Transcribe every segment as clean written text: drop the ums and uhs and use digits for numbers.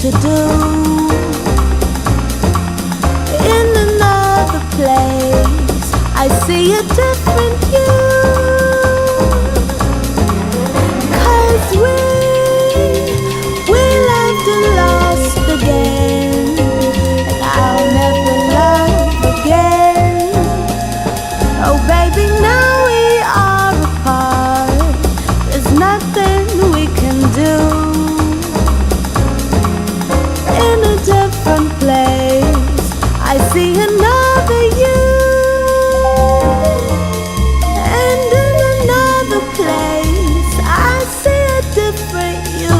to do. In another place, I see a different you. 'Cause we loved and lost again, and I'll never love again. Oh baby, now we are apart. There's nothing we can do. In a different place, I see another you. And in another place, I see a different you.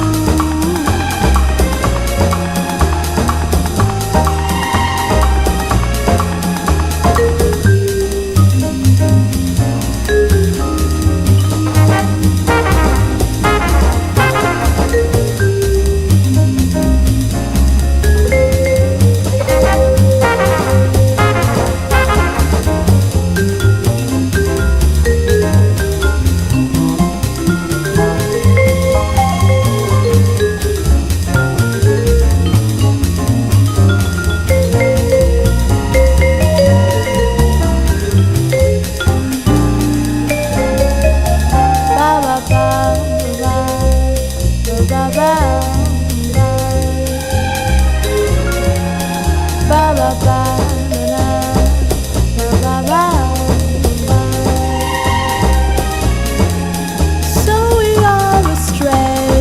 So we are astray,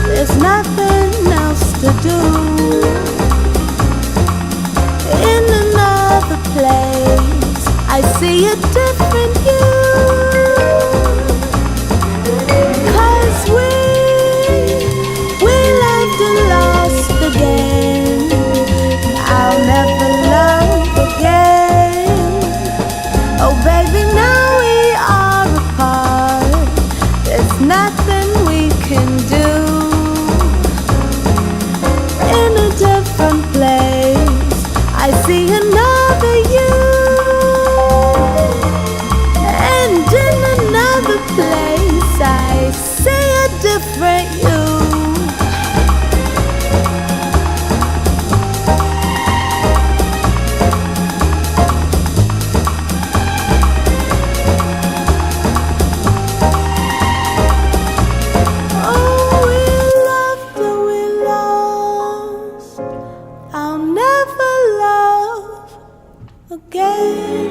there's nothing else to do. In another place, I see a different you. 'Cause we loved and lost again, I'll never love again. Oh baby, now we are apart. There's nothing we can do. In a different place, I see another you. And in another place, I see a different you. I'll never love again.